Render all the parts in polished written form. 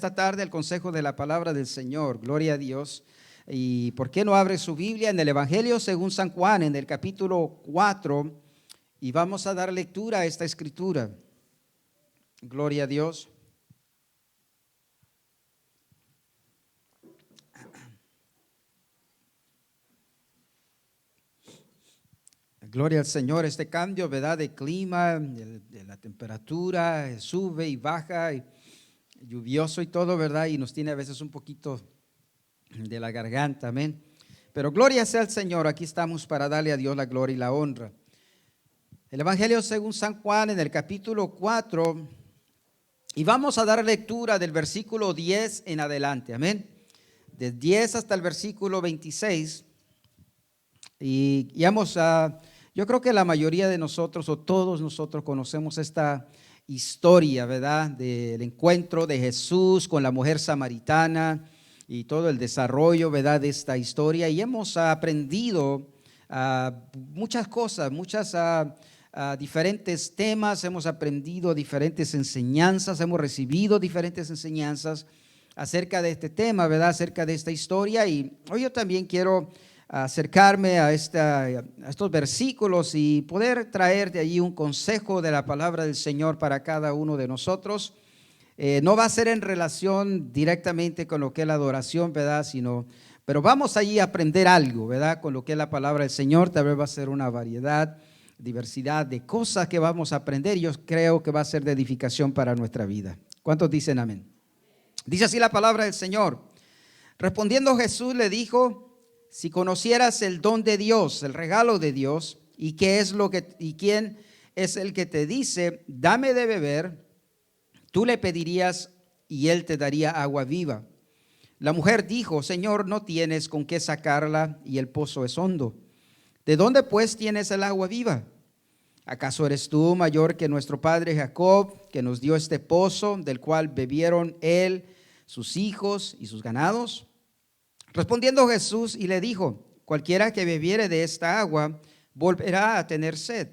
Esta tarde el consejo de la palabra del Señor, gloria a Dios. ¿Y por qué no abre su Biblia en el Evangelio según San Juan, en el capítulo 4? Y vamos a dar lectura a esta escritura. Gloria a Dios. Gloria al Señor. Este cambio, ¿verdad?, de clima, de la temperatura, sube y baja, y lluvioso y todo, ¿verdad? Y nos tiene a veces un poquito de la garganta, amén. Pero gloria sea al Señor, aquí estamos para darle a Dios la gloria y la honra. El Evangelio según San Juan en el capítulo 4, y vamos a dar lectura del versículo 10 en adelante, amén. Del 10 hasta el versículo 26, y yo creo que la mayoría de nosotros o todos nosotros conocemos esta historia, ¿verdad?, del encuentro de Jesús con la mujer samaritana y todo el desarrollo, ¿verdad?, de esta historia. Y hemos aprendido muchas cosas, diferentes temas, hemos aprendido diferentes enseñanzas, hemos recibido diferentes enseñanzas acerca de este tema, ¿verdad?, acerca de esta historia. Y hoy yo también quiero acercarme a estos versículos y poder traer de allí un consejo de la palabra del Señor para cada uno de nosotros. No va a ser en relación directamente con lo que es la adoración, ¿verdad?, pero vamos allí a aprender algo, ¿verdad?, con lo que es la palabra del Señor. Tal vez va a ser una diversidad de cosas que vamos a aprender, y yo creo que va a ser de edificación para nuestra vida. ¿Cuántos dicen amén? Dice así la palabra del Señor. Respondiendo Jesús le dijo: si conocieras el don de Dios, el regalo de Dios, y quién es el que te dice, dame de beber, tú le pedirías y él te daría agua viva. La mujer dijo: Señor, no tienes con qué sacarla y el pozo es hondo. ¿De dónde pues tienes el agua viva? ¿Acaso eres tú mayor que nuestro padre Jacob, que nos dio este pozo, del cual bebieron él, sus hijos y sus ganados? Respondiendo Jesús y le dijo: cualquiera que bebiere de esta agua volverá a tener sed,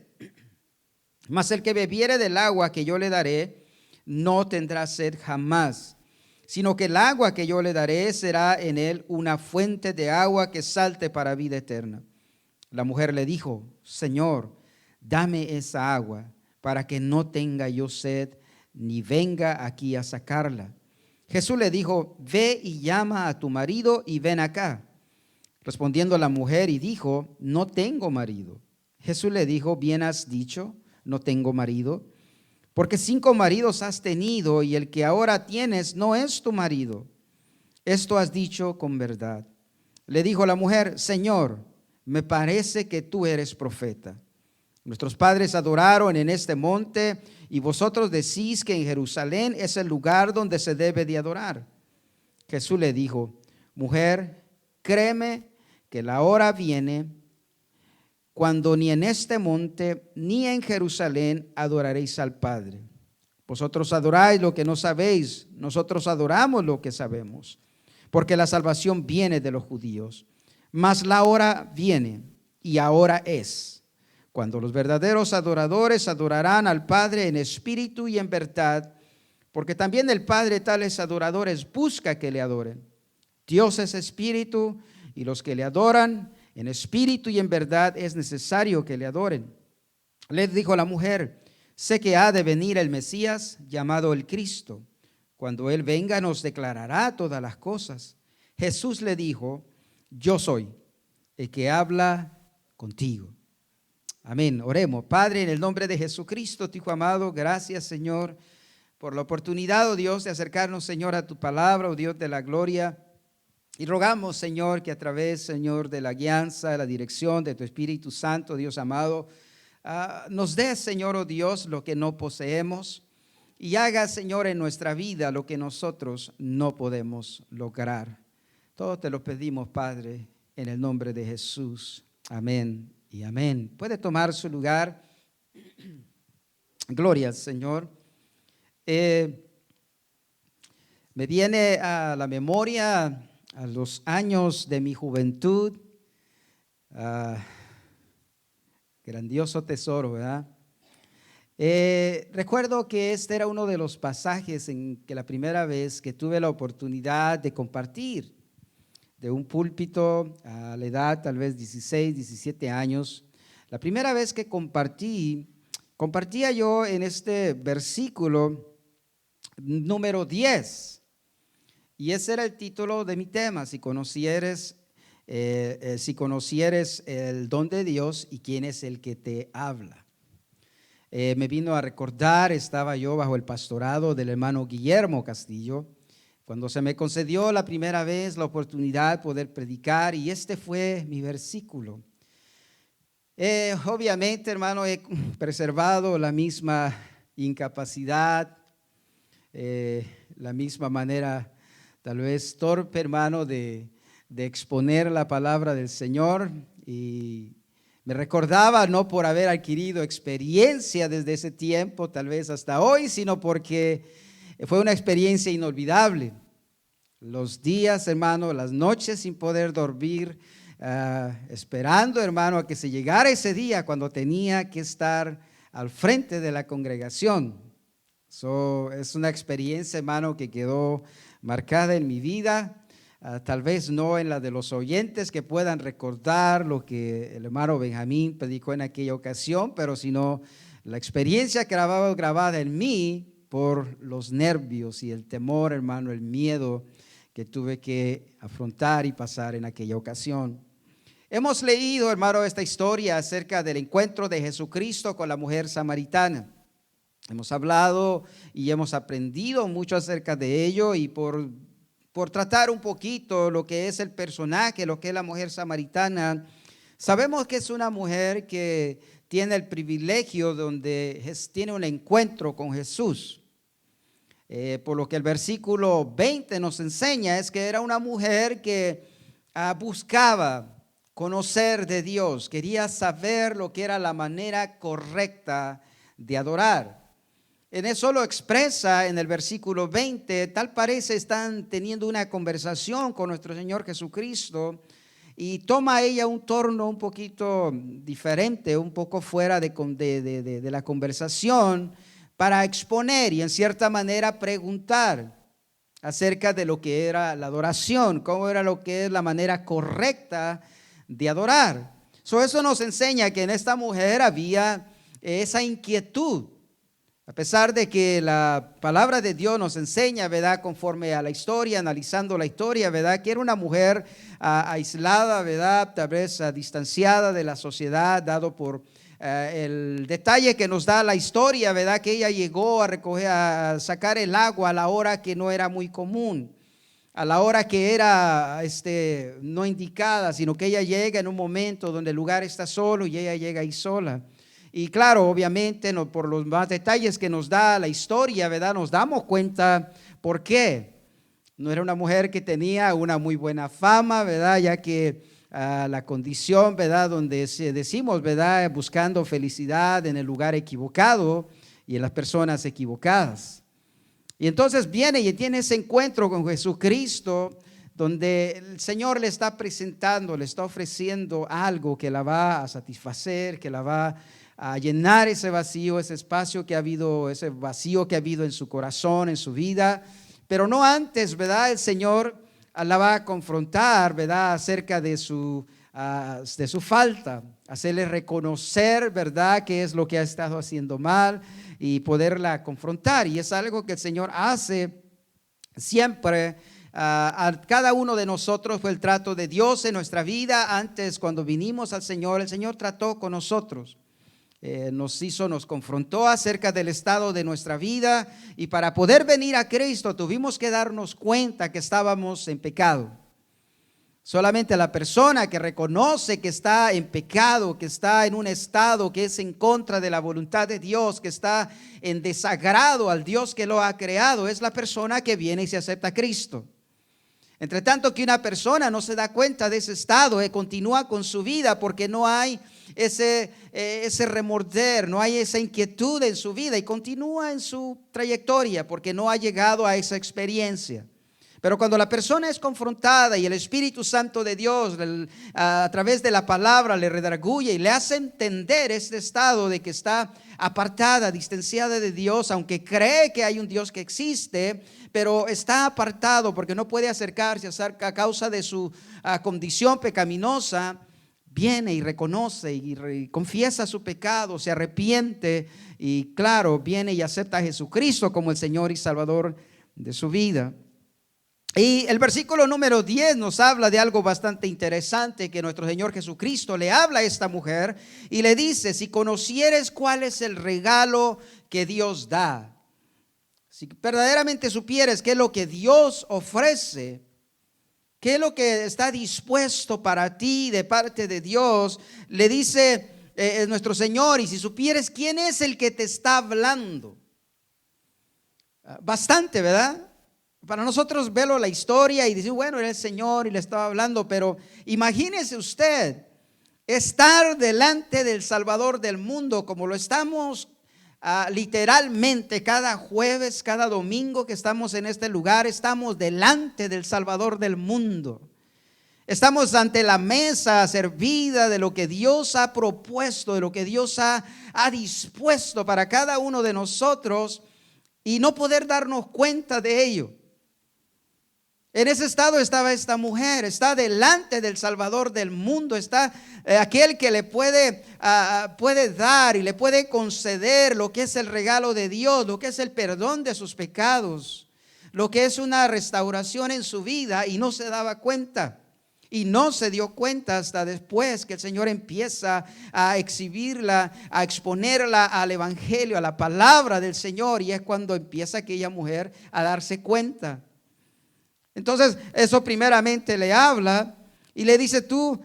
mas el que bebiere del agua que yo le daré no tendrá sed jamás, sino que el agua que yo le daré será en él una fuente de agua que salte para vida eterna. La mujer le dijo: Señor, dame esa agua para que no tenga yo sed ni venga aquí a sacarla. Jesús le dijo: ve y llama a tu marido y ven acá. Respondiendo la mujer y dijo: no tengo marido. Jesús le dijo: bien has dicho, no tengo marido, porque 5 maridos has tenido y el que ahora tienes no es tu marido. Esto has dicho con verdad. Le dijo la mujer: Señor, me parece que tú eres profeta. Nuestros padres adoraron en este monte, y vosotros decís que en Jerusalén es el lugar donde se debe de adorar. Jesús le dijo: mujer, créeme que la hora viene cuando ni en este monte ni en Jerusalén adoraréis al Padre. Vosotros adoráis lo que no sabéis, nosotros adoramos lo que sabemos, porque la salvación viene de los judíos. Mas la hora viene, y ahora es, cuando los verdaderos adoradores adorarán al Padre en espíritu y en verdad, porque también el Padre tales adoradores busca que le adoren. Dios es espíritu, y los que le adoran en espíritu y en verdad es necesario que le adoren. Le dijo la mujer: sé que ha de venir el Mesías, llamado el Cristo. Cuando Él venga nos declarará todas las cosas. Jesús le dijo: yo soy el que habla contigo. Amén. Oremos. Padre, en el nombre de Jesucristo, tu Hijo amado, gracias, Señor, por la oportunidad, oh Dios, de acercarnos, Señor, a tu palabra, oh Dios de la gloria. Y rogamos, Señor, que a través, Señor, de la guianza, de la dirección de tu Espíritu Santo, Dios amado, nos des, Señor, oh Dios, lo que no poseemos, y haga, Señor, en nuestra vida lo que nosotros no podemos lograr. Todo te lo pedimos, Padre, en el nombre de Jesús. Amén y amén. Puede tomar su lugar. Gloria al Señor. Me viene a la memoria a los años de mi juventud. Grandioso tesoro, ¿verdad? Recuerdo que este era uno de los pasajes en que la primera vez que tuve la oportunidad de compartir de un púlpito a la edad tal vez 16, 17 años. La primera vez que compartía yo en este versículo número 10. Y ese era el título de mi tema: si conocieres el don de Dios y quién es el que te habla. Me vino a recordar, estaba yo bajo el pastorado del hermano Guillermo Castillo, cuando se me concedió la primera vez la oportunidad de poder predicar, y este fue mi versículo. Obviamente, hermano, he preservado la misma incapacidad, la misma manera tal vez torpe, hermano, de exponer la palabra del Señor, y me recordaba no por haber adquirido experiencia desde ese tiempo, tal vez hasta hoy, sino porque fue una experiencia inolvidable. Los días, hermano, las noches sin poder dormir, esperando, hermano, a que se llegara ese día cuando tenía que estar al frente de la congregación. Es una experiencia, hermano, que quedó marcada en mi vida. Tal vez no en la de los oyentes que puedan recordar lo que el hermano Benjamín predicó en aquella ocasión, pero sino la experiencia grabada en mí por los nervios y el temor, hermano, el miedo que tuve que afrontar y pasar en aquella ocasión. Hemos leído, hermano, esta historia acerca del encuentro de Jesucristo con la mujer samaritana. Hemos hablado y hemos aprendido mucho acerca de ello, y por tratar un poquito lo que es el personaje, lo que es la mujer samaritana, sabemos que es una mujer que tiene el privilegio donde tiene un encuentro con Jesús. Por lo que el versículo 20 nos enseña es que era una mujer que buscaba conocer de Dios, quería saber lo que era la manera correcta de adorar. En eso lo expresa en el versículo 20, tal parece están teniendo una conversación con nuestro Señor Jesucristo, y toma ella un tono un poquito diferente, un poco fuera de la conversación, para exponer y en cierta manera preguntar acerca de lo que era la adoración, cómo era lo que es la manera correcta de adorar. Eso nos enseña que en esta mujer había esa inquietud. A pesar de que la palabra de Dios nos enseña, ¿verdad?, conforme a la historia, analizando la historia, ¿verdad?, que era una mujer aislada, ¿verdad?, tal vez distanciada de la sociedad, dado por el detalle que nos da la historia, ¿verdad?, que ella llegó a sacar el agua a la hora que no era muy común, a la hora que era no indicada, sino que ella llega en un momento donde el lugar está solo y ella llega ahí sola. Y claro, obviamente, por los más detalles que nos da la historia, ¿verdad?, nos damos cuenta por qué. No era una mujer que tenía una muy buena fama, ¿verdad?, ya que la condición, ¿verdad?, donde decimos, ¿verdad?, buscando felicidad en el lugar equivocado y en las personas equivocadas. Y entonces viene y tiene ese encuentro con Jesucristo, donde el Señor le está presentando, le está ofreciendo algo que la va a satisfacer, que la va a llenar ese vacío, ese espacio que ha habido, ese vacío que ha habido en su corazón, en su vida. Pero no antes, ¿verdad?, el Señor la va a confrontar, ¿verdad?, acerca de su falta, hacerle reconocer, ¿verdad?, qué es lo que ha estado haciendo mal y poderla confrontar. Y es algo que el Señor hace siempre a cada uno de nosotros. Fue el trato de Dios en nuestra vida. Antes, cuando vinimos al Señor, el Señor trató con nosotros. Nos confrontó acerca del estado de nuestra vida, y para poder venir a Cristo tuvimos que darnos cuenta que estábamos en pecado. Solamente la persona que reconoce que está en pecado, que está en un estado que es en contra de la voluntad de Dios, que está en desagrado al Dios que lo ha creado, es la persona que viene y se acepta a Cristo. Entre tanto que una persona no se da cuenta de ese estado, continúa con su vida porque no hay ese remorder, no hay esa inquietud en su vida, y continúa en su trayectoria porque no ha llegado a esa experiencia. Pero cuando la persona es confrontada y el Espíritu Santo de Dios a través de la palabra le redarguye y le hace entender este estado de que está apartada, distanciada de Dios, aunque cree que hay un Dios que existe, pero está apartado porque no puede acercarse a causa de su condición pecaminosa, viene y reconoce y confiesa su pecado, se arrepiente y claro, viene y acepta a Jesucristo como el Señor y Salvador de su vida. Y el versículo número 10 nos habla de algo bastante interesante que nuestro Señor Jesucristo le habla a esta mujer y le dice: si conocieres cuál es el regalo que Dios da, si verdaderamente supieres qué es lo que Dios ofrece, qué es lo que está dispuesto para ti de parte de Dios, le dice nuestro Señor, y si supieres quién es el que te está hablando. Bastante, ¿verdad? Para nosotros verlo la historia y decir, bueno, era el Señor y le estaba hablando, pero imagínese usted estar delante del Salvador del mundo como lo estamos literalmente cada jueves, cada domingo que estamos en este lugar, estamos delante del Salvador del mundo. Estamos ante la mesa servida de lo que Dios ha propuesto, de lo que Dios ha dispuesto para cada uno de nosotros y no poder darnos cuenta de ello. En ese estado estaba esta mujer, está delante del Salvador del mundo, está aquel que le puede dar y le puede conceder lo que es el regalo de Dios, lo que es el perdón de sus pecados, lo que es una restauración en su vida, y no se daba cuenta. Y no se dio cuenta hasta después que el Señor empieza a exhibirla, a exponerla al evangelio, a la palabra del Señor, y es cuando empieza aquella mujer a darse cuenta. Entonces, eso primeramente le habla y le dice: tú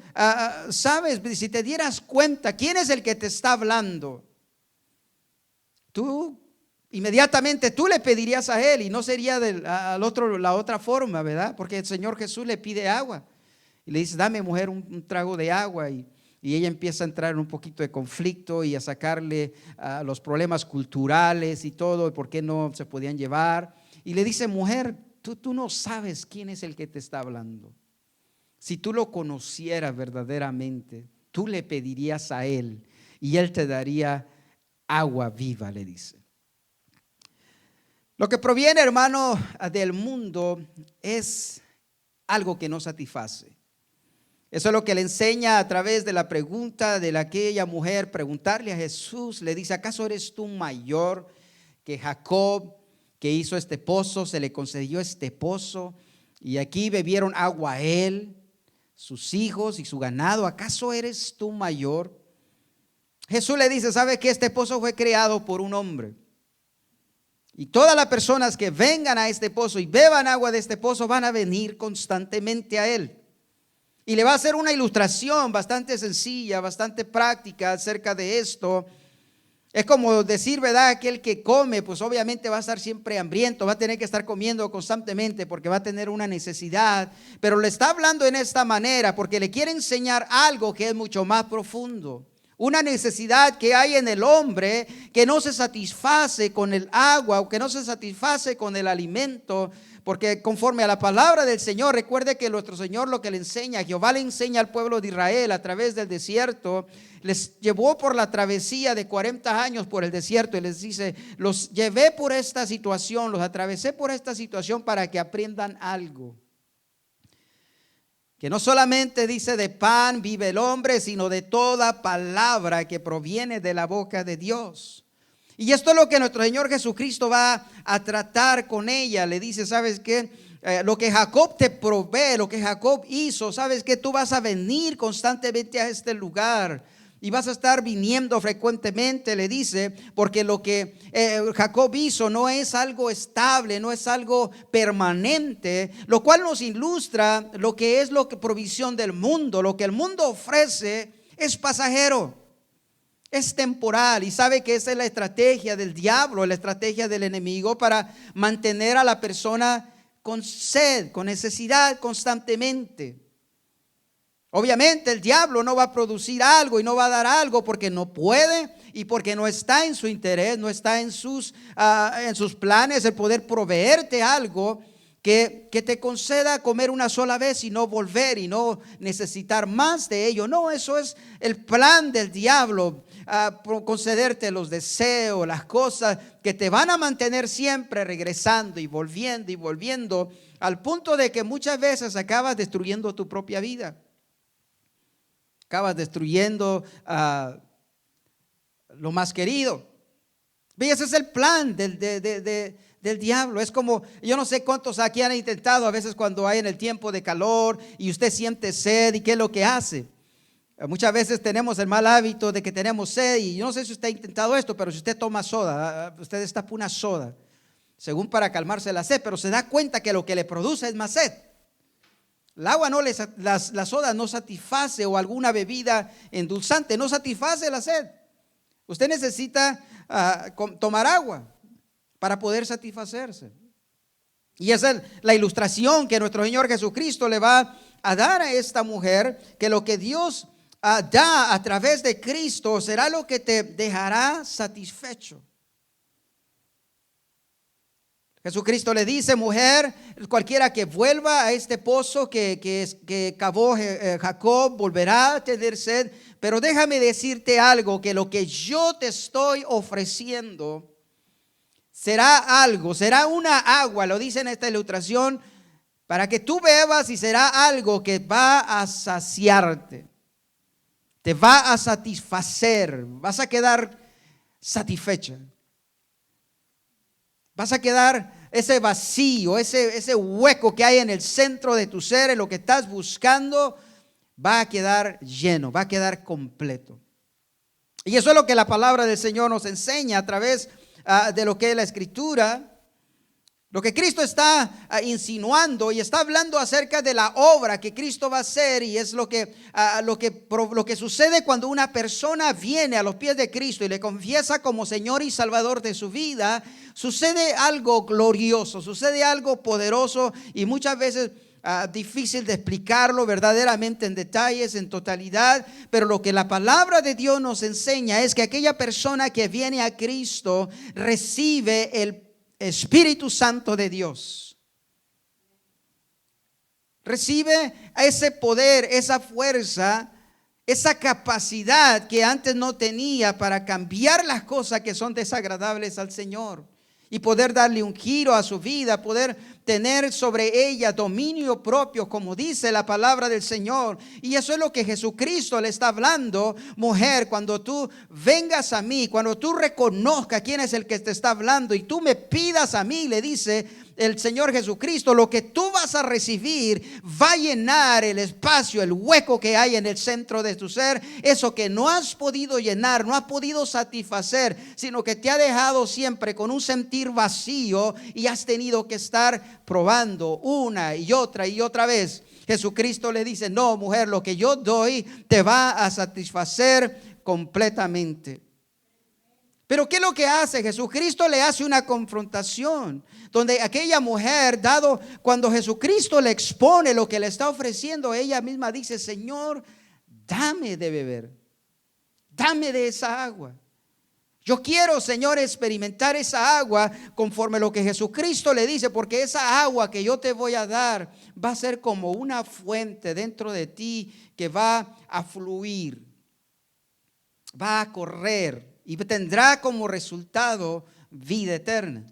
sabes, si te dieras cuenta quién es el que te está hablando, tú inmediatamente tú le pedirías a él, y no sería la otra forma, ¿verdad? Porque el Señor Jesús le pide agua y le dice: dame, mujer, un trago de agua, y ella empieza a entrar en un poquito de conflicto y a sacarle los problemas culturales y todo, y por qué no se podían llevar, y le dice: mujer, Tú no sabes quién es el que te está hablando. Si tú lo conocieras verdaderamente, tú le pedirías a él y él te daría agua viva, le dice. Lo que proviene, hermano, del mundo es algo que no satisface. Eso es lo que le enseña a través de la pregunta de aquella mujer, preguntarle a Jesús. Le dice: ¿acaso eres tú mayor que Jacob, que hizo este pozo? Se le concedió este pozo y aquí bebieron agua él, sus hijos y su ganado. ¿Acaso eres tú mayor? Jesús le dice: ¿sabe que este pozo fue creado por un hombre? Y todas las personas que vengan a este pozo y beban agua de este pozo van a venir constantemente a él. Y le va a hacer una ilustración bastante sencilla, bastante práctica acerca de esto. Es como decir, ¿verdad? Aquel que come, pues obviamente va a estar siempre hambriento, va a tener que estar comiendo constantemente porque va a tener una necesidad. Pero le está hablando en esta manera porque le quiere enseñar algo que es mucho más profundo. Una necesidad que hay en el hombre que no se satisface con el agua o que no se satisface con el alimento. Porque conforme a la palabra del Señor, recuerde que nuestro Señor lo que le enseña, Jehová le enseña al pueblo de Israel a través del desierto, les llevó por la travesía de 40 años por el desierto y les dice: los llevé por esta situación, los atravesé por esta situación para que aprendan algo. Que no solamente dice de pan vive el hombre, sino de toda palabra que proviene de la boca de Dios. Y esto es lo que nuestro Señor Jesucristo va a tratar con ella. Le dice: ¿sabes qué? Lo que Jacob te provee, lo que Jacob hizo, ¿sabes qué? Tú vas a venir constantemente a este lugar y vas a estar viniendo frecuentemente, le dice, porque lo que Jacob hizo no es algo estable, no es algo permanente, lo cual nos ilustra lo que es lo que provisión del mundo. Lo que el mundo ofrece es pasajero, es temporal, y sabe que esa es la estrategia del diablo, la estrategia del enemigo para mantener a la persona con sed, con necesidad constantemente. Obviamente el diablo no va a producir algo y no va a dar algo porque no puede y porque no está en su interés, no está en sus planes el poder proveerte algo que te conceda comer una sola vez y no volver y no necesitar más de ello. No, eso es el plan del diablo, concederte los deseos, las cosas que te van a mantener siempre regresando y volviendo, al punto de que muchas veces acabas destruyendo tu propia vida. Acabas destruyendo lo más querido. Y ese es el plan del diablo. Es como, yo no sé cuántos aquí han intentado a veces cuando hay en el tiempo de calor y usted siente sed, y qué es lo que hace. Muchas veces tenemos el mal hábito de que tenemos sed, y yo no sé si usted ha intentado esto, pero si usted toma soda, usted destapa una soda, según para calmarse la sed, pero se da cuenta que lo que le produce es más sed. El agua la soda no satisface, o alguna bebida endulzante no satisface la sed. Usted necesita tomar agua para poder satisfacerse. Y esa es la ilustración que nuestro Señor Jesucristo le va a dar a esta mujer, que lo que Dios da a través de Cristo será lo que te dejará satisfecho. Jesucristo le dice: mujer, cualquiera que vuelva a este pozo que cavó Jacob volverá a tener sed, pero déjame decirte algo, que lo que yo te estoy ofreciendo será una agua, lo dice en esta ilustración, para que tú bebas, y será algo que va a saciarte, te va a satisfacer, vas a quedar satisfecha. Vas a quedar ese vacío, ese hueco que hay en el centro de tu ser, en lo que estás buscando, va a quedar lleno, va a quedar completo. Y eso es lo que la palabra del Señor nos enseña a través de lo que es la Escritura. Lo que Cristo está insinuando y está hablando acerca de la obra que Cristo va a hacer, y es lo que sucede cuando una persona viene a los pies de Cristo y le confiesa como Señor y Salvador de su vida. Sucede algo glorioso, sucede algo poderoso, y muchas veces difícil de explicarlo verdaderamente en detalles, en totalidad. Pero lo que la palabra de Dios nos enseña es que aquella persona que viene a Cristo recibe el Espíritu Santo de Dios. Recibe ese poder, esa fuerza, esa capacidad que antes no tenía para cambiar las cosas que son desagradables al Señor, y poder darle un giro a su vida, poder tener sobre ella dominio propio, como dice la palabra del Señor. Y eso es lo que Jesucristo le está hablando: mujer, cuando tú vengas a mí, cuando tú reconozcas quién es el que te está hablando, y tú me pidas a mí, le dice el Señor Jesucristo, lo que tú vas a recibir va a llenar el espacio, el hueco que hay en el centro de tu ser, eso que no has podido llenar, no has podido satisfacer, sino que te ha dejado siempre con un sentir vacío, y has tenido que estar probando una y otra vez. Jesucristo le dice: no, mujer, lo que yo doy te va a satisfacer completamente. Pero ¿qué es lo que hace? Jesucristo le hace una confrontación, donde aquella mujer, cuando Jesucristo le expone lo que le está ofreciendo, ella misma dice: Señor, dame de beber, dame de esa agua. Yo quiero, Señor, experimentar esa agua conforme lo que Jesucristo le dice, porque esa agua que yo te voy a dar va a ser como una fuente dentro de ti que va a fluir, va a correr, y tendrá como resultado vida eterna.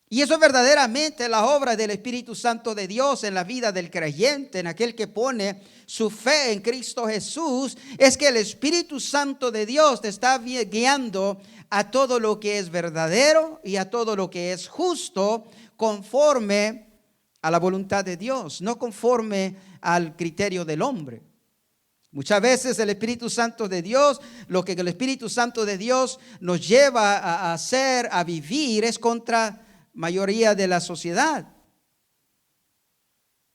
Y eso es verdaderamente la obra del Espíritu Santo de Dios en la vida del creyente, en aquel que pone su fe en Cristo Jesús. Es que el Espíritu Santo de Dios te está guiando a todo lo que es verdadero y a todo lo que es justo, conforme a la voluntad de Dios, no conforme al criterio del hombre. Muchas veces el Espíritu Santo de Dios, lo que el Espíritu Santo de Dios nos lleva a hacer, a vivir, es contra mayoría de la sociedad.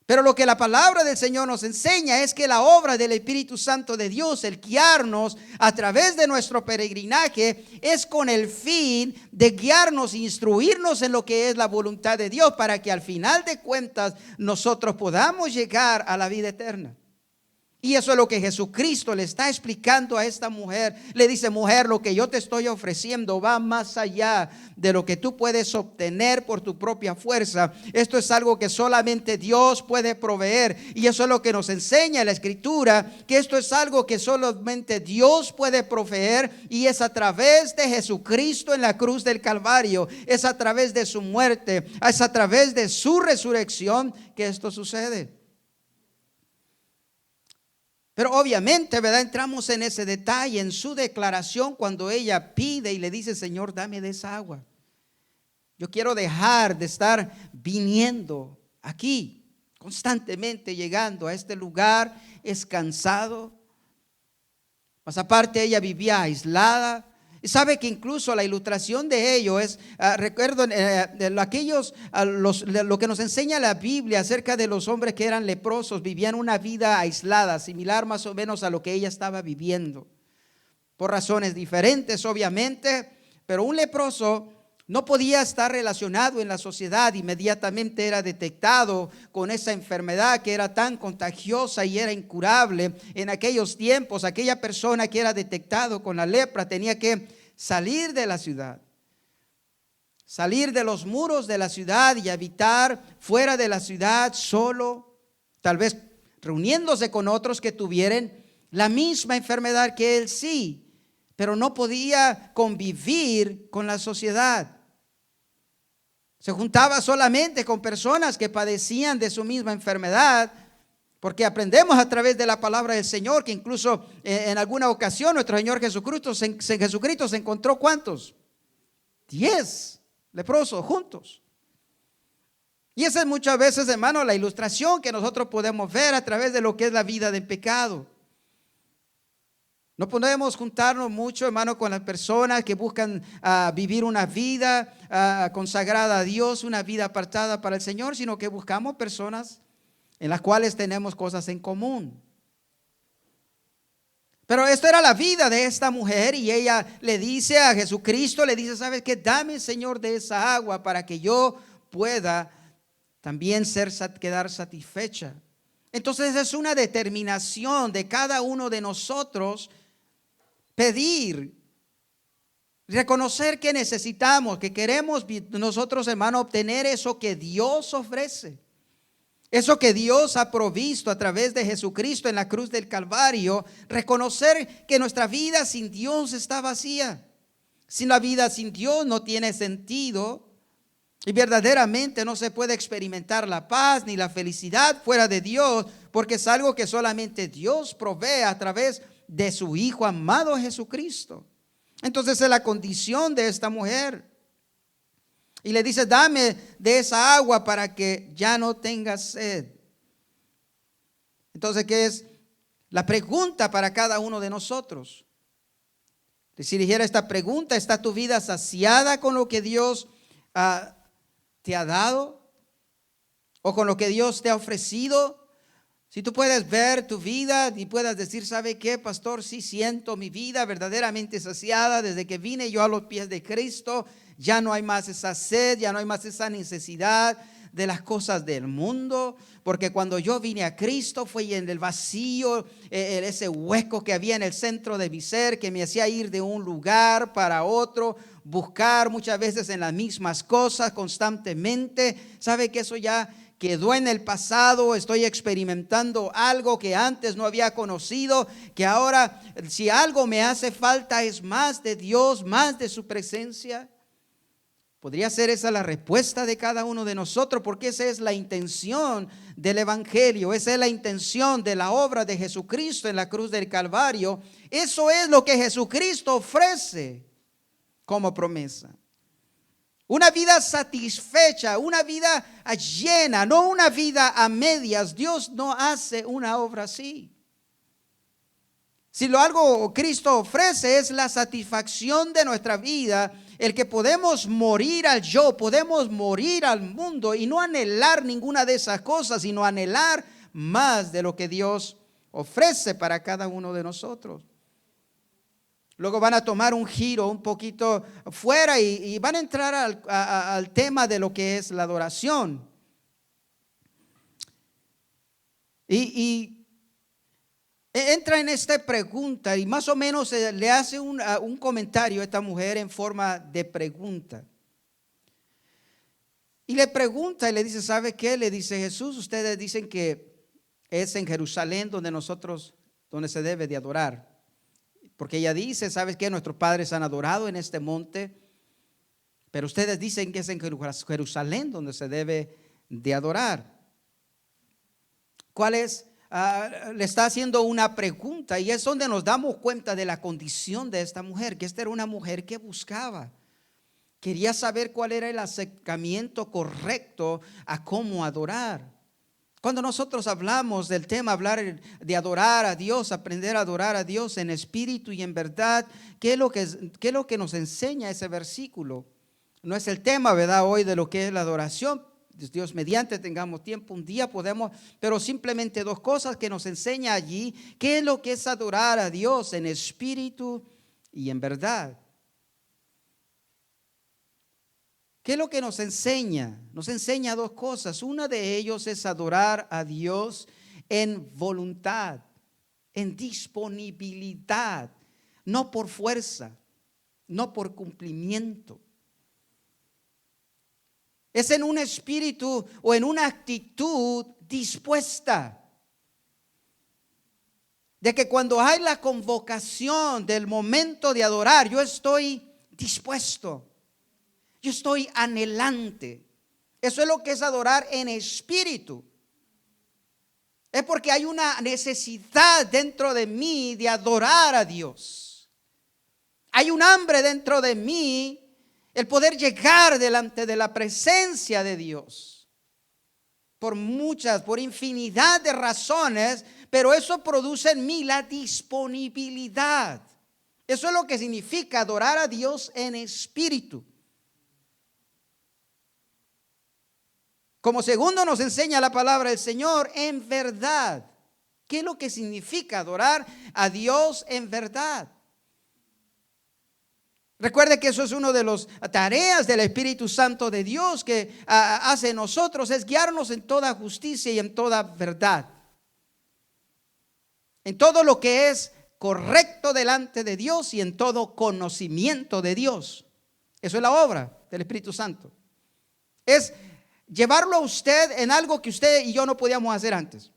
Pero lo que la palabra del Señor nos enseña es que la obra del Espíritu Santo de Dios, el guiarnos a través de nuestro peregrinaje, es con el fin de guiarnos, instruirnos en lo que es la voluntad de Dios, para que al final de cuentas nosotros podamos llegar a la vida eterna. Y eso es lo que Jesucristo le está explicando a esta mujer. Le dice: mujer, lo que yo te estoy ofreciendo va más allá de lo que tú puedes obtener por tu propia fuerza. Esto es algo que solamente Dios puede proveer. Y eso es lo que nos enseña la Escritura, que esto es algo que solamente Dios puede proveer. Y es a través de Jesucristo en la cruz del Calvario. Es a través de su muerte. Es a través de su resurrección que esto sucede. Pero obviamente, ¿verdad? Entramos en ese detalle, en su declaración, cuando ella pide y le dice: Señor, dame de esa agua. Yo quiero dejar de estar viniendo aquí, constantemente llegando a este lugar, es cansado. Más aparte, ella vivía aislada. Y sabe que incluso la ilustración de ello es, recuerdo lo que nos enseña la Biblia acerca de los hombres que eran leprosos, vivían una vida aislada, similar más o menos a lo que ella estaba viviendo, por razones diferentes obviamente, pero un leproso no podía estar relacionado en la sociedad. Inmediatamente era detectado con esa enfermedad que era tan contagiosa y era incurable. En aquellos tiempos, aquella persona que era detectado con la lepra tenía que salir de la ciudad, salir de los muros de la ciudad y habitar fuera de la ciudad solo, tal vez reuniéndose con otros que tuvieran la misma enfermedad que él, sí, pero no podía convivir con la sociedad. Se juntaba solamente con personas que padecían de su misma enfermedad, porque aprendemos a través de la palabra del Señor que incluso en alguna ocasión nuestro Señor Jesucristo se encontró ¿cuántos? 10 leprosos juntos. Y esa es muchas veces, hermano, la ilustración que nosotros podemos ver a través de lo que es la vida del pecado. No podemos juntarnos mucho, hermano, con las personas que buscan vivir una vida consagrada a Dios, una vida apartada para el Señor, sino que buscamos personas en las cuales tenemos cosas en común. Pero esto era la vida de esta mujer y ella le dice a Jesucristo, le dice: ¿sabes qué? Dame, Señor, de esa agua para que yo pueda también quedar satisfecha. Entonces es una determinación de cada uno de nosotros pedir, reconocer que necesitamos, que queremos nosotros, hermano, obtener eso que Dios ofrece. Eso que Dios ha provisto a través de Jesucristo en la cruz del Calvario. Reconocer que nuestra vida sin Dios está vacía. Sin la vida sin Dios no tiene sentido. Y verdaderamente no se puede experimentar la paz ni la felicidad fuera de Dios, porque es algo que solamente Dios provee a través de su Hijo amado Jesucristo. Entonces es la condición de esta mujer. Y le dice: dame de esa agua para que ya no tengas sed. Entonces, ¿qué es la pregunta para cada uno de nosotros? Si dijera esta pregunta: ¿está tu vida saciada con lo que Dios te ha dado? ¿O con lo que Dios te ha ofrecido? Si tú puedes ver tu vida y puedas decir: ¿sabe qué, pastor? Sí, siento mi vida verdaderamente saciada desde que vine yo a los pies de Cristo. Ya no hay más esa sed, ya no hay más esa necesidad de las cosas del mundo, porque cuando yo vine a Cristo fue en el vacío, ese hueco que había en el centro de mi ser, que me hacía ir de un lugar para otro, buscar muchas veces en las mismas cosas constantemente. ¿Sabe que eso ya quedó en el pasado? Estoy experimentando algo que antes no había conocido, que ahora si algo me hace falta es más de Dios, más de su presencia. ¿Podría ser esa la respuesta de cada uno de nosotros? Porque esa es la intención del Evangelio, esa es la intención de la obra de Jesucristo en la cruz del Calvario. Eso es lo que Jesucristo ofrece como promesa. Una vida satisfecha, una vida llena, no una vida a medias. Dios no hace una obra así. Si lo algo Cristo ofrece es la satisfacción de nuestra vida, el que podemos morir al yo, podemos morir al mundo y no anhelar ninguna de esas cosas, sino anhelar más de lo que Dios ofrece para cada uno de nosotros. Luego van a tomar un giro un poquito fuera y van a entrar al tema de lo que es la adoración. Y entra en esta pregunta y más o menos le hace un comentario a esta mujer en forma de pregunta. Y le pregunta y le dice, ¿sabe qué? Le dice, Jesús, ustedes dicen que es en Jerusalén donde se debe de adorar. Porque ella dice, ¿sabes qué? Nuestros padres han adorado en este monte, pero ustedes dicen que es en Jerusalén donde se debe de adorar. ¿Cuál es? Le está haciendo una pregunta y es donde nos damos cuenta de la condición de esta mujer, que esta era una mujer que buscaba. Quería saber cuál era el acercamiento correcto a cómo adorar. Cuando nosotros hablamos del tema, hablar de adorar a Dios, aprender a adorar a Dios en espíritu y en verdad, ¿qué es lo que nos enseña ese versículo? No es el tema, ¿verdad? Hoy de lo que es la adoración. Dios mediante tengamos tiempo, un día podemos, pero simplemente dos cosas que nos enseña allí. ¿Qué es lo que es adorar a Dios en espíritu y en verdad? ¿Qué es lo que nos enseña? Nos enseña dos cosas. Una de ellos es adorar a Dios en voluntad, en disponibilidad, no por fuerza, no por cumplimiento. Es en un espíritu o en una actitud dispuesta. De que cuando hay la convocación del momento de adorar, yo estoy dispuesto. Yo estoy anhelante. Eso es lo que es adorar en espíritu. Es porque hay una necesidad dentro de mí de adorar a Dios. Hay un hambre dentro de mí, el poder llegar delante de la presencia de Dios. Por infinidad de razones, pero eso produce en mí la disponibilidad. Eso es lo que significa adorar a Dios en espíritu. Como segundo nos enseña la palabra del Señor, en verdad. ¿Qué es lo que significa adorar a Dios en verdad? Recuerde que eso es una de las tareas del Espíritu Santo de Dios que hace en nosotros, es guiarnos en toda justicia y en toda verdad. En todo lo que es correcto delante de Dios y en todo conocimiento de Dios. Eso es la obra del Espíritu Santo. Es llevarlo a usted en algo que usted y yo no podíamos hacer antes.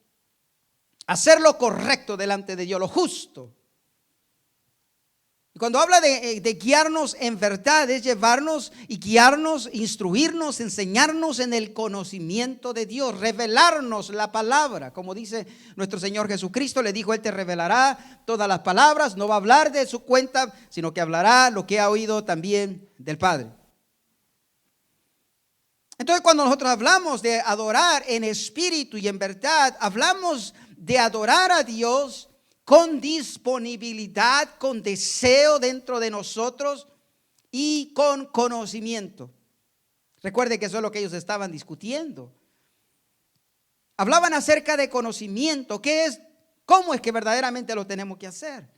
Hacer lo correcto delante de Dios, lo justo. Y cuando habla de guiarnos en verdad, es llevarnos y guiarnos, instruirnos, enseñarnos en el conocimiento de Dios, revelarnos la palabra. Como dice nuestro Señor Jesucristo, le dijo, Él te revelará todas las palabras. No va a hablar de su cuenta, sino que hablará lo que ha oído también del Padre. Entonces, cuando nosotros hablamos de adorar en espíritu y en verdad, hablamos de adorar a Dios con disponibilidad, con deseo dentro de nosotros y con conocimiento. Recuerde que eso es lo que ellos estaban discutiendo. Hablaban acerca de conocimiento, ¿qué es? ¿Cómo es que verdaderamente lo tenemos que hacer?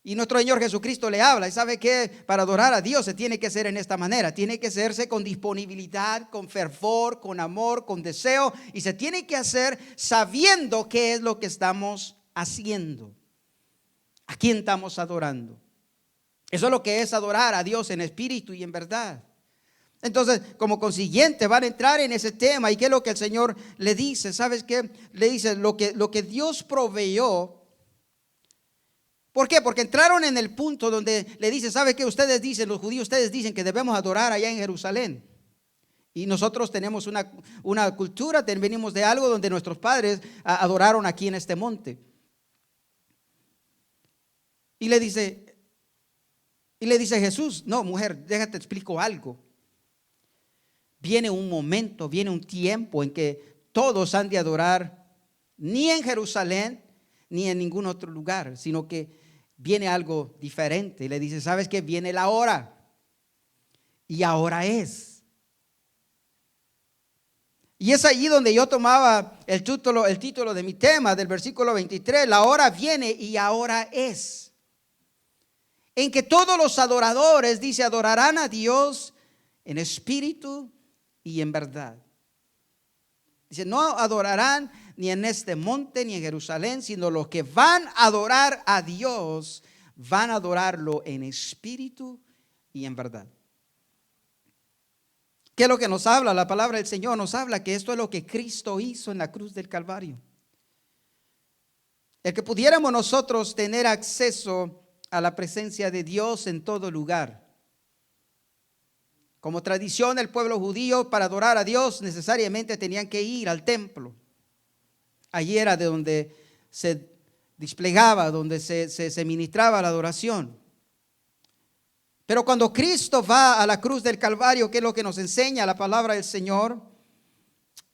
Y nuestro Señor Jesucristo le habla y sabe que para adorar a Dios se tiene que hacer en esta manera. Tiene que hacerse con disponibilidad, con fervor, con amor, con deseo. Y se tiene que hacer sabiendo qué es lo que estamos haciendo. ¿A quién estamos adorando? Eso es lo que es adorar a Dios en espíritu y en verdad. Entonces, como consiguiente, van a entrar en ese tema. ¿Y qué es lo que el Señor le dice? ¿Sabes qué? Le dice lo que Dios proveyó. ¿Por qué? Porque entraron en el punto donde le dice, ¿sabe qué? Ustedes dicen, los judíos, ustedes dicen que debemos adorar allá en Jerusalén. Y nosotros tenemos una cultura, venimos de algo donde nuestros padres adoraron aquí en este monte. Y le dice Jesús, no, mujer, déjate explico algo. Viene un momento, viene un tiempo en que todos han de adorar, ni en Jerusalén, ni en ningún otro lugar, sino que viene algo diferente. Y le dice, ¿sabes qué? Viene la hora. Y ahora es. Y es allí donde yo tomaba el título de mi tema, del versículo 23. La hora viene y ahora es. En que todos los adoradores, dice, adorarán a Dios en espíritu y en verdad. Dice, no adorarán ni en este monte, ni en Jerusalén, sino los que van a adorar a Dios, van a adorarlo en espíritu y en verdad. ¿Qué es lo que nos habla? La palabra del Señor nos habla que esto es lo que Cristo hizo en la cruz del Calvario. El que pudiéramos nosotros tener acceso a la presencia de Dios en todo lugar. Como tradición del pueblo judío, para adorar a Dios necesariamente tenían que ir al templo. Allí era de donde se desplegaba, donde se ministraba la adoración. Pero cuando Cristo va a la cruz del Calvario, ¿qué es lo que nos enseña la palabra del Señor?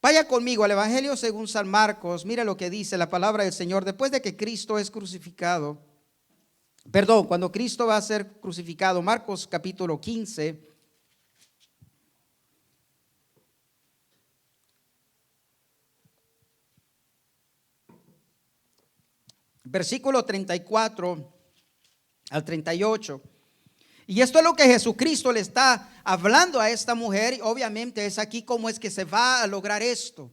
Vaya conmigo al Evangelio según San Marcos. Mira lo que dice la palabra del Señor. Después de que Cristo es crucificado, cuando Cristo va a ser crucificado, Marcos capítulo 15. Versículo 34 al 38. Y esto es lo que Jesucristo le está hablando a esta mujer. Y obviamente es aquí cómo es que se va a lograr esto.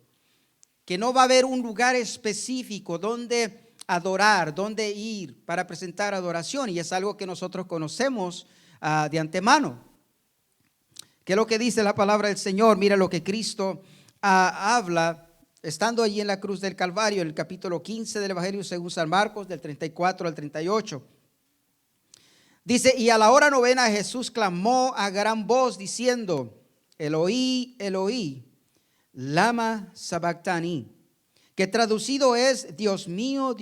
Que no va a haber un lugar específico donde adorar, donde ir para presentar adoración. Y es algo que nosotros conocemos de antemano. ¿Qué es lo que dice la palabra del Señor? Mira lo que Cristo habla estando allí en la cruz del Calvario, en el capítulo 15 del Evangelio según San Marcos, del 34 al 38. Dice, y a la hora novena Jesús clamó a gran voz diciendo, Eloí, Eloí, lama sabactani, que traducido es, Dios mío,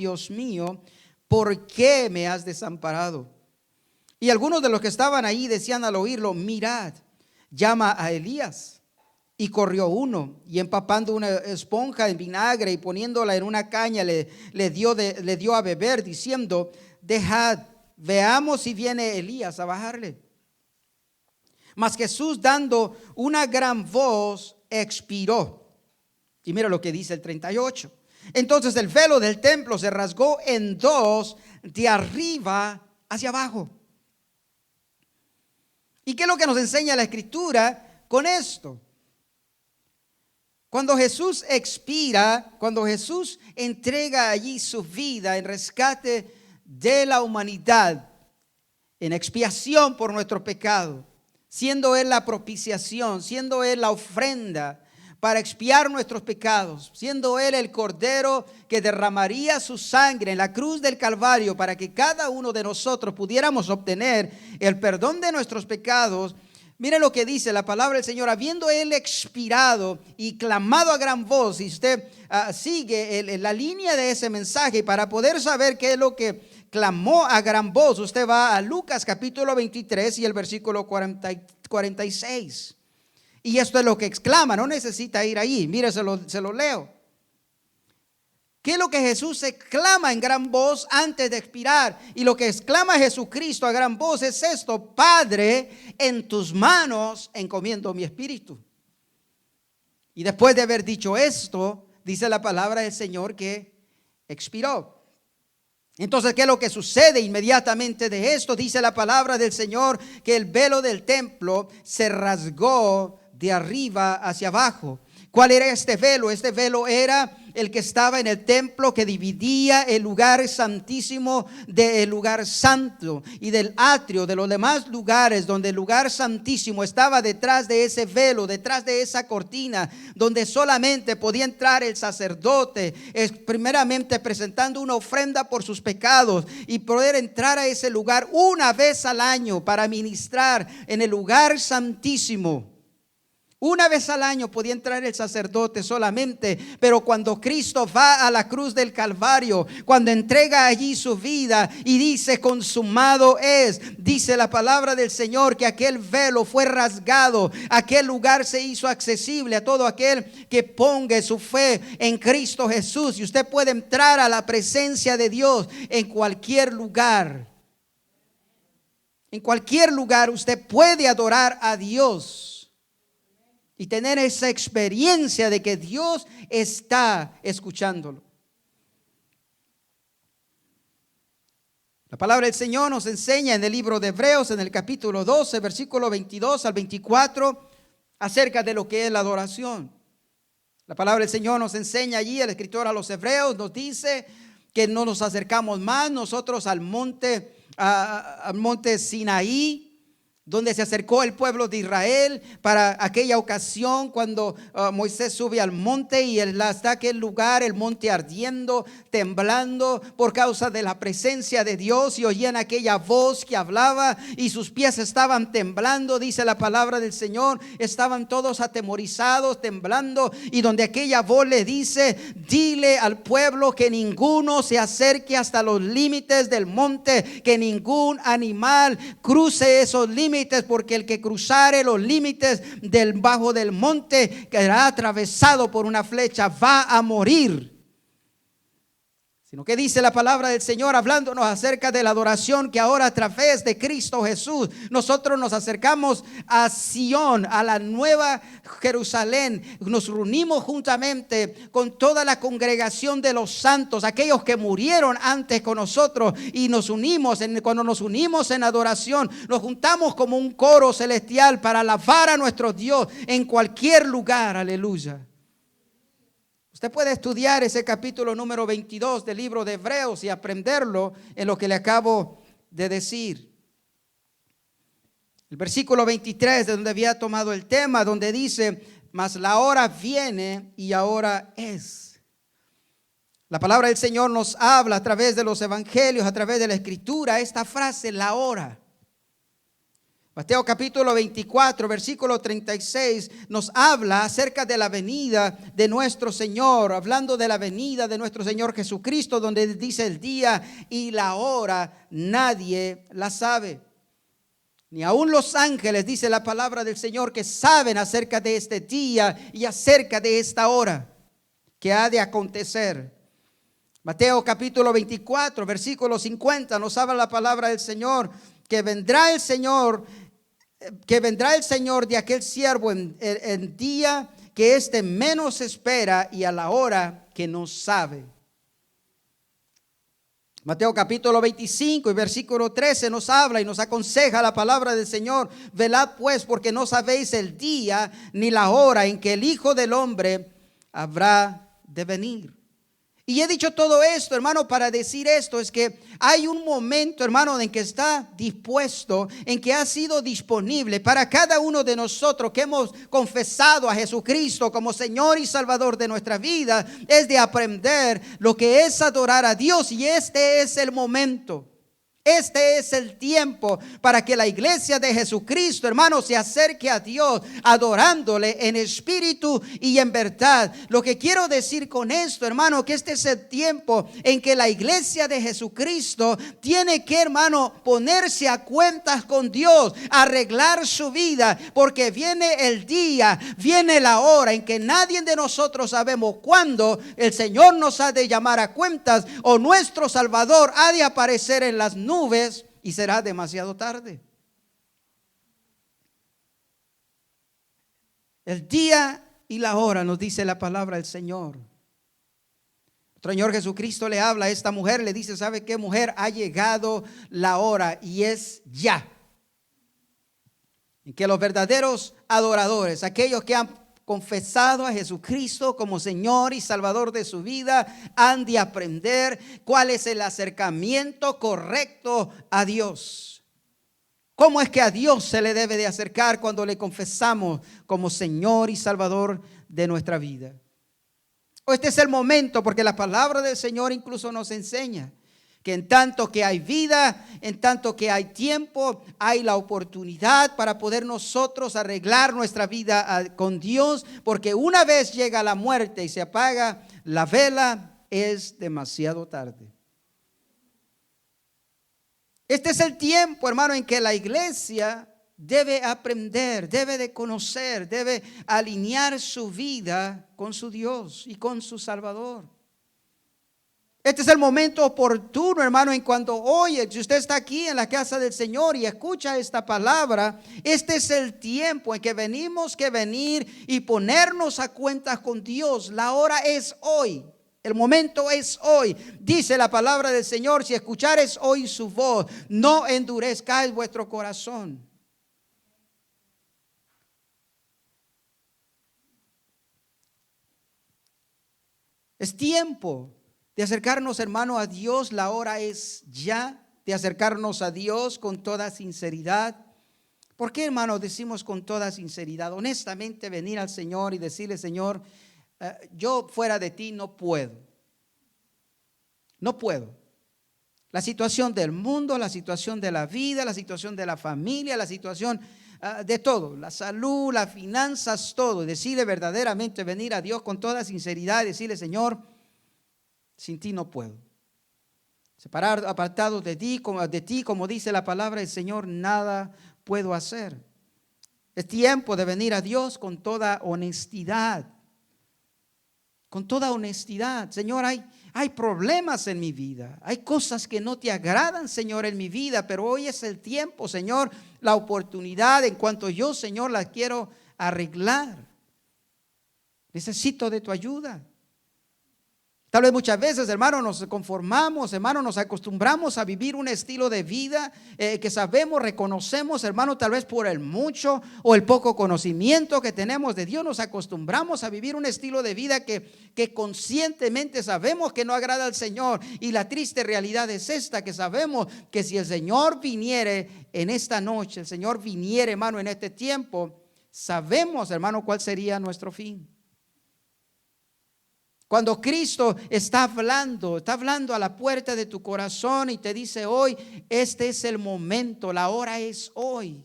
¿por qué me has desamparado? Y algunos de los que estaban ahí decían al oírlo, mirad, llama a Elías. Y corrió uno y empapando una esponja en vinagre y poniéndola en una caña le dio a beber diciendo, dejad, veamos si viene Elías a bajarle. Mas Jesús dando una gran voz expiró. Y mira lo que dice el 38. Entonces el velo del templo se rasgó en dos de arriba hacia abajo. ¿Y qué es lo que nos enseña la Escritura con esto? Cuando Jesús expira, cuando Jesús entrega allí su vida en rescate de la humanidad, en expiación por nuestro pecado, siendo Él la propiciación, siendo Él la ofrenda para expiar nuestros pecados, siendo Él el Cordero que derramaría su sangre en la cruz del Calvario para que cada uno de nosotros pudiéramos obtener el perdón de nuestros pecados. Mire lo que dice la palabra del Señor, habiendo Él expirado y clamado a gran voz. Y usted sigue la línea de ese mensaje para poder saber qué es lo que clamó a gran voz. Usted va a Lucas capítulo 23 y el versículo 46. Y esto es lo que exclama, no necesita ir ahí. Mire, se lo leo. ¿Qué es lo que Jesús exclama en gran voz antes de expirar? Y lo que exclama Jesucristo a gran voz es esto: Padre, en tus manos encomiendo mi espíritu. Y después de haber dicho esto, dice la palabra del Señor que expiró. Entonces, ¿qué es lo que sucede inmediatamente de esto? Dice la palabra del Señor que el velo del templo se rasgó de arriba hacia abajo. ¿Cuál era este velo? Este velo era el que estaba en el templo, que dividía el lugar santísimo del lugar santo y del atrio, de los demás lugares, donde el lugar santísimo estaba detrás de ese velo, detrás de esa cortina, donde solamente podía entrar el sacerdote, primeramente presentando una ofrenda por sus pecados, y poder entrar a ese lugar una vez al año para ministrar en el lugar santísimo. Una vez al año podía entrar el sacerdote solamente, pero cuando Cristo va a la cruz del Calvario, cuando entrega allí su vida y dice consumado es, dice la palabra del Señor que aquel velo fue rasgado, aquel lugar se hizo accesible a todo aquel que ponga su fe en Cristo Jesús, y usted puede entrar a la presencia de Dios en cualquier lugar. En cualquier lugar usted puede adorar a Dios y tener esa experiencia de que Dios está escuchándolo. La palabra del Señor nos enseña en el libro de Hebreos, en el capítulo 12, versículo 22 al 24, acerca de lo que es la adoración. La palabra del Señor nos enseña allí, el escritor a los hebreos nos dice que no nos acercamos más nosotros al monte Sinaí, donde se acercó el pueblo de Israel para aquella ocasión cuando Moisés sube al monte y hasta aquel lugar, el monte ardiendo, temblando por causa de la presencia de Dios, y oían aquella voz que hablaba y sus pies estaban temblando, dice la palabra del Señor, estaban todos atemorizados, temblando, y donde aquella voz le dice: dile al pueblo que ninguno se acerque hasta los límites del monte, que ningún animal cruce esos límites, porque el que cruzare los límites debajo del monte quedará atravesado por una flecha, va a morir. Sino que dice la palabra del Señor, hablándonos acerca de la adoración, que ahora a través de Cristo Jesús nosotros nos acercamos a Sión, a la nueva Jerusalén. Nos reunimos juntamente con toda la congregación de los santos, aquellos que murieron antes con nosotros, y nos unimos. Cuando nos unimos en adoración, nos juntamos como un coro celestial para alabar a nuestro Dios en cualquier lugar. Aleluya. Usted puede estudiar ese capítulo número 22 del libro de Hebreos y aprenderlo en lo que le acabo de decir. El versículo 23, de donde había tomado el tema, donde dice: mas la hora viene y ahora es. La palabra del Señor nos habla a través de los evangelios, a través de la escritura, esta frase, la hora. Mateo capítulo 24, versículo 36, nos habla acerca de la venida de nuestro Señor, hablando de la venida de nuestro Señor Jesucristo, donde dice: el día y la hora nadie la sabe. Ni aun los ángeles, dice la palabra del Señor, que saben acerca de este día y acerca de esta hora que ha de acontecer. Mateo capítulo 24, versículo 50, nos habla la palabra del Señor, que vendrá el Señor de aquel siervo en día que éste menos espera y a la hora que no sabe. Mateo capítulo 25 y versículo 13 nos habla y nos aconseja la palabra del Señor: velad pues, porque no sabéis el día ni la hora en que el Hijo del Hombre habrá de venir. Y he dicho todo esto, hermano, para decir esto: es que hay un momento, hermano, en que está dispuesto, en que ha sido disponible para cada uno de nosotros que hemos confesado a Jesucristo como Señor y Salvador de nuestra vida, es de aprender lo que es adorar a Dios. Y este es el momento. Este es el tiempo para que la iglesia de Jesucristo, hermano, se acerque a Dios adorándole en espíritu y en verdad. Lo que quiero decir con esto, hermano, que este es el tiempo en que la iglesia de Jesucristo tiene que, hermano, ponerse a cuentas con Dios, arreglar su vida, porque viene el día, viene la hora en que nadie de nosotros sabemos cuándo el Señor nos ha de llamar a cuentas, o nuestro Salvador ha de aparecer en las nubes y será demasiado tarde. El día y la hora, nos dice la palabra del Señor. Nuestro Señor Jesucristo le habla a esta mujer, le dice: ¿sabe qué, mujer? Ha llegado la hora y es ya, en que los verdaderos adoradores, aquellos que han confesado a Jesucristo como Señor y Salvador de su vida, han de aprender cuál es el acercamiento correcto a Dios. ¿Cómo es que a Dios se le debe de acercar cuando le confesamos como Señor y Salvador de nuestra vida? Este es el momento, porque la palabra del Señor incluso nos enseña que en tanto que hay vida, en tanto que hay tiempo, hay la oportunidad para poder nosotros arreglar nuestra vida con Dios, porque una vez llega la muerte y se apaga la vela, es demasiado tarde. Este es el tiempo, hermano, en que la iglesia debe aprender, debe de conocer, debe alinear su vida con su Dios y con su Salvador. Este es el momento oportuno, hermano, en cuanto oye, si usted está aquí en la casa del Señor y escucha esta palabra, este es el tiempo en que venimos que venir y ponernos a cuentas con Dios. La hora es hoy. El momento es hoy. Dice la palabra del Señor: si escuchares hoy su voz, no endurezcáis vuestro corazón. Es tiempo de acercarnos, hermano, a Dios. La hora es ya de acercarnos a Dios con toda sinceridad. ¿Por qué, hermano, decimos con toda sinceridad? Honestamente, venir al Señor y decirle: Señor, yo fuera de ti no puedo. No puedo. La situación del mundo, la situación de la vida, la situación de la familia, la situación de todo, la salud, las finanzas, todo. Decirle verdaderamente, venir a Dios con toda sinceridad y decirle: Señor, sin ti no puedo. Separar, apartado de ti, como dice la palabra del Señor, nada puedo hacer. Es tiempo de venir a Dios con toda honestidad. Con toda honestidad. Señor, hay problemas en mi vida. Hay cosas que no te agradan, Señor, en mi vida. Pero hoy es el tiempo, Señor, la oportunidad. En cuanto yo, Señor, la quiero arreglar. Necesito de tu ayuda. Tal vez muchas veces, hermano, nos conformamos, hermano, nos acostumbramos a vivir un estilo de vida que sabemos, reconocemos, hermano, tal vez por el mucho o el poco conocimiento que tenemos de Dios, nos acostumbramos a vivir un estilo de vida que conscientemente sabemos que no agrada al Señor. Y la triste realidad es esta, que sabemos que si el Señor viniere en esta noche, el Señor viniere, hermano, en este tiempo, sabemos, hermano, cuál sería nuestro fin. Cuando Cristo está hablando a la puerta de tu corazón y te dice: hoy, este es el momento, la hora es hoy.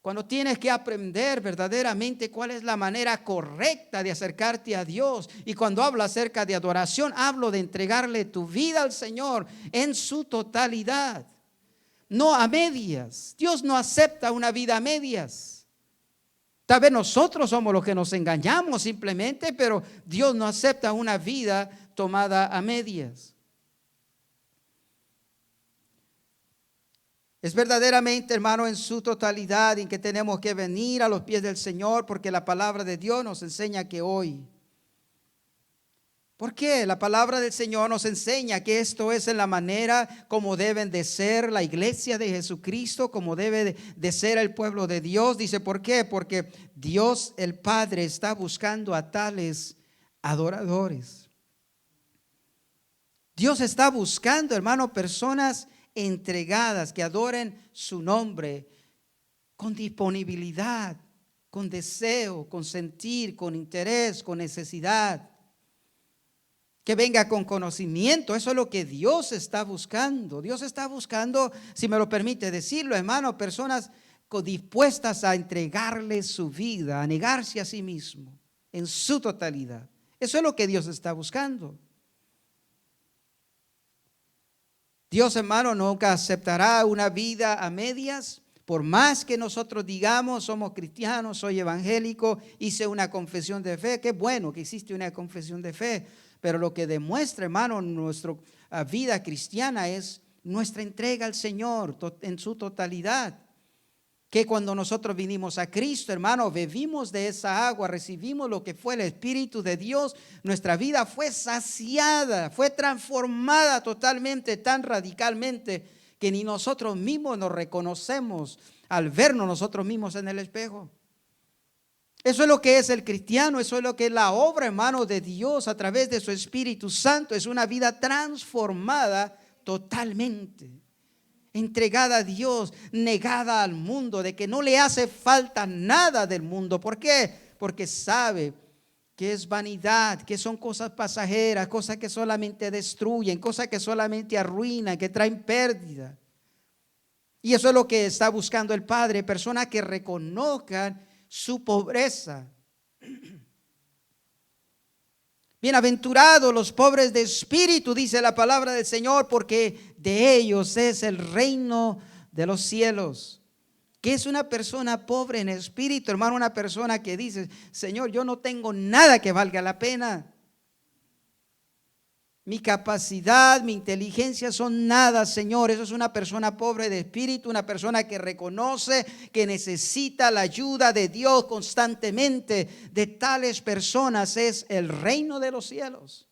Cuando tienes que aprender verdaderamente cuál es la manera correcta de acercarte a Dios. Y cuando hablo acerca de adoración, hablo de entregarle tu vida al Señor en su totalidad, no a medias. Dios no acepta una vida a medias. Tal vez nosotros somos los que nos engañamos simplemente, pero Dios no acepta una vida tomada a medias. Es verdaderamente, hermano, en su totalidad en que tenemos que venir a los pies del Señor, porque la palabra de Dios nos enseña que hoy. ¿Por qué? La palabra del Señor nos enseña que esto es en la manera como deben de ser la iglesia de Jesucristo, como debe de ser el pueblo de Dios. Dice: ¿por qué? Porque Dios el Padre está buscando a tales adoradores. Dios está buscando, hermano, personas entregadas que adoren su nombre con disponibilidad, con deseo, con sentir, con interés, con necesidad. Que venga con conocimiento. Eso es lo que Dios está buscando. Dios está buscando, si me lo permite decirlo, hermano, personas dispuestas a entregarle su vida, a negarse a sí mismo en su totalidad. Eso es lo que Dios está buscando. Dios, hermano, nunca aceptará una vida a medias. Por más que nosotros digamos: somos cristianos, soy evangélico, hice una confesión de fe. Qué bueno que existe una confesión de fe. Pero lo que demuestra, hermano, nuestra vida cristiana es nuestra entrega al Señor en su totalidad. Que cuando nosotros vinimos a Cristo, hermano, bebimos de esa agua, recibimos lo que fue el Espíritu de Dios. Nuestra vida fue saciada, fue transformada totalmente, tan radicalmente, que ni nosotros mismos nos reconocemos al vernos nosotros mismos en el espejo. Eso es lo que es el cristiano, eso es lo que es la obra, hermano, de Dios a través de su Espíritu Santo. Es una vida transformada totalmente, entregada a Dios, negada al mundo, de que no le hace falta nada del mundo. ¿Por qué? Porque sabe que es vanidad, que son cosas pasajeras, cosas que solamente destruyen, cosas que solamente arruinan, que traen pérdida. Y eso es lo que está buscando el Padre, personas que reconozcan su pobreza. Bienaventurados los pobres de espíritu, dice la palabra del Señor, porque de ellos es el reino de los cielos. ¿Qué es una persona pobre en espíritu, hermano? Una persona que dice: Señor, yo no tengo nada que valga la pena. Mi capacidad, mi inteligencia son nada, Señor. Eso es una persona pobre de espíritu, una persona que reconoce que necesita la ayuda de Dios constantemente. De tales personas es el reino de los cielos.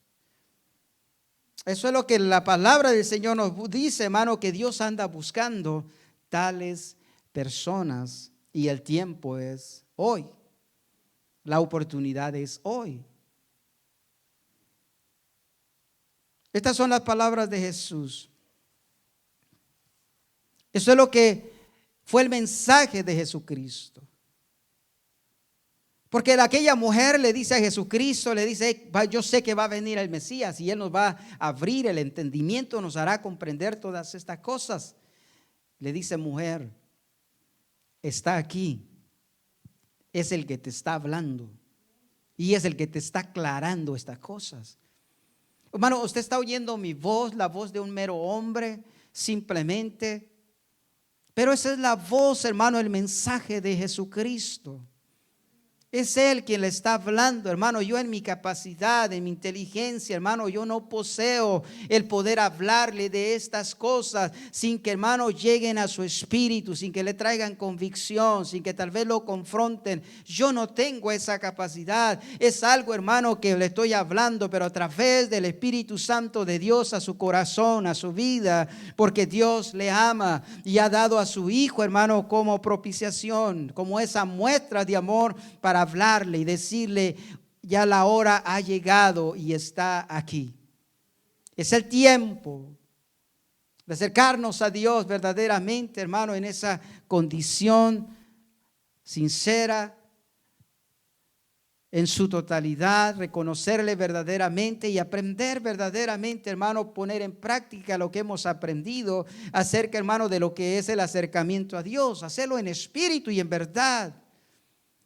Eso es lo que la palabra del Señor nos dice, hermano, que Dios anda buscando tales personas. Y el tiempo es hoy. La oportunidad es hoy. Estas son las palabras de Jesús. Eso es lo que fue el mensaje de Jesucristo. Porque aquella mujer le dice a Jesucristo, le dice: yo sé que va a venir el Mesías y Él nos va a abrir el entendimiento, nos hará comprender todas estas cosas. Le dice: mujer, está aquí, es el que te está hablando y es el que te está aclarando estas cosas. Hermano, usted está oyendo mi voz, la voz de un mero hombre, simplemente. Pero esa es la voz, hermano, el mensaje de Jesucristo. Es Él quien le está hablando, hermano. Yo en mi capacidad, en mi inteligencia, hermano, yo no poseo el poder hablarle de estas cosas sin que, hermano, lleguen a su espíritu, sin que le traigan convicción, sin que tal vez lo confronten. Yo no tengo esa capacidad. Es algo, hermano, que le estoy hablando, pero a través del Espíritu Santo de Dios a su corazón, a su vida, porque Dios le ama y ha dado a su Hijo, hermano, como propiciación, como esa muestra de amor para hablarle y decirle: ya la hora ha llegado y está aquí. Es el tiempo de acercarnos a Dios verdaderamente, hermano, en esa condición sincera, en su totalidad, reconocerle verdaderamente y aprender verdaderamente, hermano, poner en práctica lo que hemos aprendido acerca, hermano, de lo que es el acercamiento a Dios, hacerlo en espíritu y en verdad.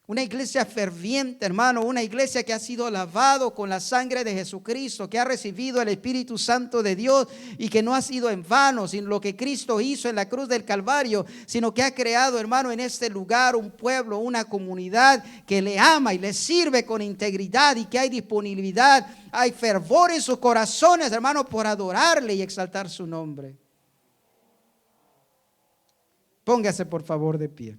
Una iglesia ferviente, hermano, una iglesia que ha sido lavado con la sangre de Jesucristo, que ha recibido el Espíritu Santo de Dios y que no ha sido en vano, sino lo que Cristo hizo en la cruz del Calvario, sino que ha creado, hermano, en este lugar un pueblo, una comunidad que le ama y le sirve con integridad y que hay disponibilidad, hay fervor en sus corazones, hermano, por adorarle y exaltar su nombre. Póngase por favor de pie.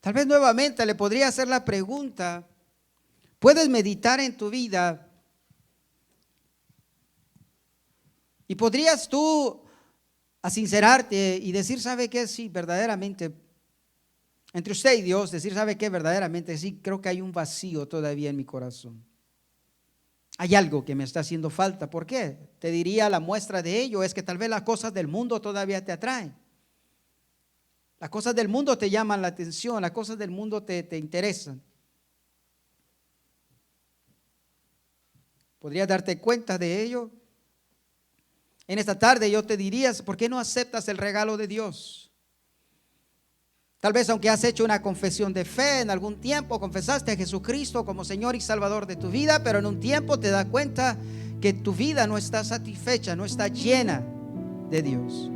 Tal vez nuevamente le podría hacer la pregunta: ¿puedes meditar en tu vida? Y podrías tú sincerarte y decir: ¿sabe qué? Sí, verdaderamente, entre usted y Dios, decir: ¿sabe qué? Verdaderamente sí, creo que hay un vacío todavía en mi corazón. Hay algo que me está haciendo falta. ¿Por qué? Te diría, la muestra de ello es que tal vez las cosas del mundo todavía te atraen. Las cosas del mundo te llaman la atención, las cosas del mundo te interesan. ¿Podrías darte cuenta de ello? En esta tarde yo te diría: ¿por qué no aceptas el regalo de Dios? Tal vez aunque has hecho una confesión de fe en algún tiempo, confesaste a Jesucristo como Señor y Salvador de tu vida, pero en un tiempo te das cuenta que tu vida no está satisfecha, no está llena de Dios.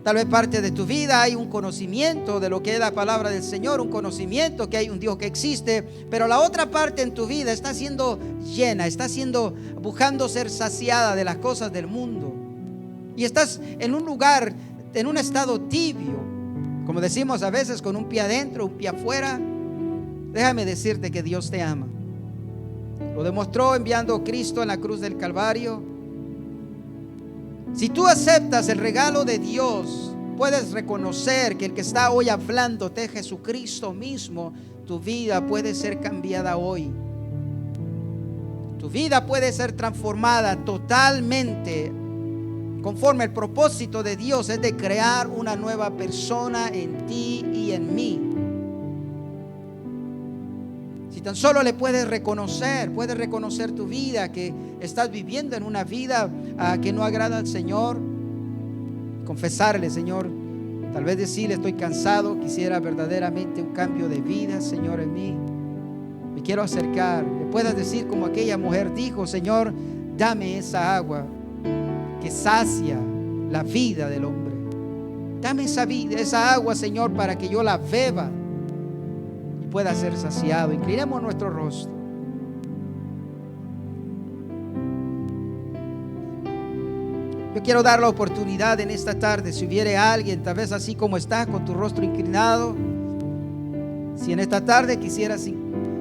Tal vez parte de tu vida hay un conocimiento de lo que es la palabra del Señor, un conocimiento que hay un Dios que existe, pero la otra parte en tu vida está siendo llena, está siendo, buscando ser saciada de las cosas del mundo. Y estás en un lugar, en un estado tibio, como decimos a veces, con un pie adentro, un pie afuera. Déjame decirte que Dios te ama. Lo demostró enviando a Cristo en la cruz del Calvario. Si tú aceptas el regalo de Dios, puedes reconocer que el que está hoy hablándote es Jesucristo mismo. Tu vida puede ser cambiada hoy. Tu vida puede ser transformada totalmente conforme el propósito de Dios es de crear una nueva persona en ti y en mí. Si tan solo le puedes reconocer tu vida, que estás viviendo en una vida que no agrada al Señor, confesarle: Señor, tal vez decirle: estoy cansado, quisiera verdaderamente un cambio de vida, Señor, en mí. Me quiero acercar. Le puedas decir como aquella mujer dijo: Señor, dame esa agua que sacia la vida del hombre. Dame esa agua, Señor, para que yo la beba pueda ser saciado. Inclinemos nuestro rostro. Yo quiero dar la oportunidad en esta tarde, si hubiere alguien, tal vez así como está, con tu rostro inclinado, si en esta tarde quisieras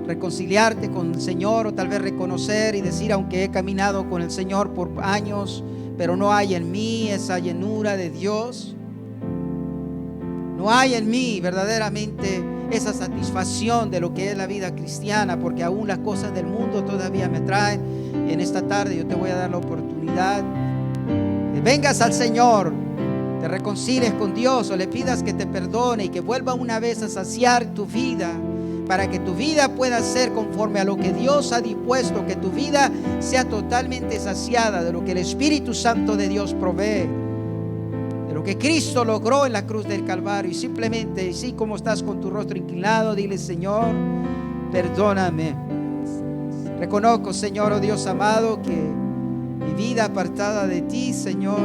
reconciliarte con el Señor, o tal vez reconocer y decir, aunque he caminado con el Señor por años, pero no hay en mí esa llenura de Dios. No hay en mí verdaderamente esa satisfacción de lo que es la vida cristiana, porque aún las cosas del mundo todavía me traen. En esta tarde yo te voy a dar la oportunidad que vengas al Señor, te reconcilies con Dios, o le pidas que te perdone y que vuelva una vez a saciar tu vida, para que tu vida pueda ser conforme a lo que Dios ha dispuesto, que tu vida sea totalmente saciada de lo que el Espíritu Santo de Dios provee, de lo que Cristo logró en la cruz del Calvario. Y simplemente, así como estás con tu rostro inclinado, dile: Señor, perdóname. Reconozco, Señor, oh Dios amado, que mi vida apartada de ti, Señor,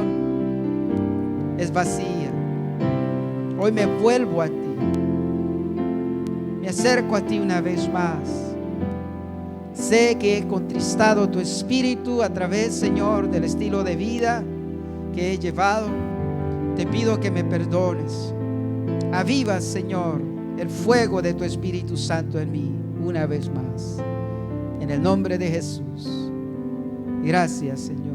es vacía. Hoy me vuelvo a ti. Me acerco a ti una vez más. Sé que he contristado tu espíritu a través, Señor, del estilo de vida que he llevado. Te pido que me perdones. Aviva, Señor, el fuego de tu Espíritu Santo en mí una vez más. En el nombre de Jesús. Gracias, Señor.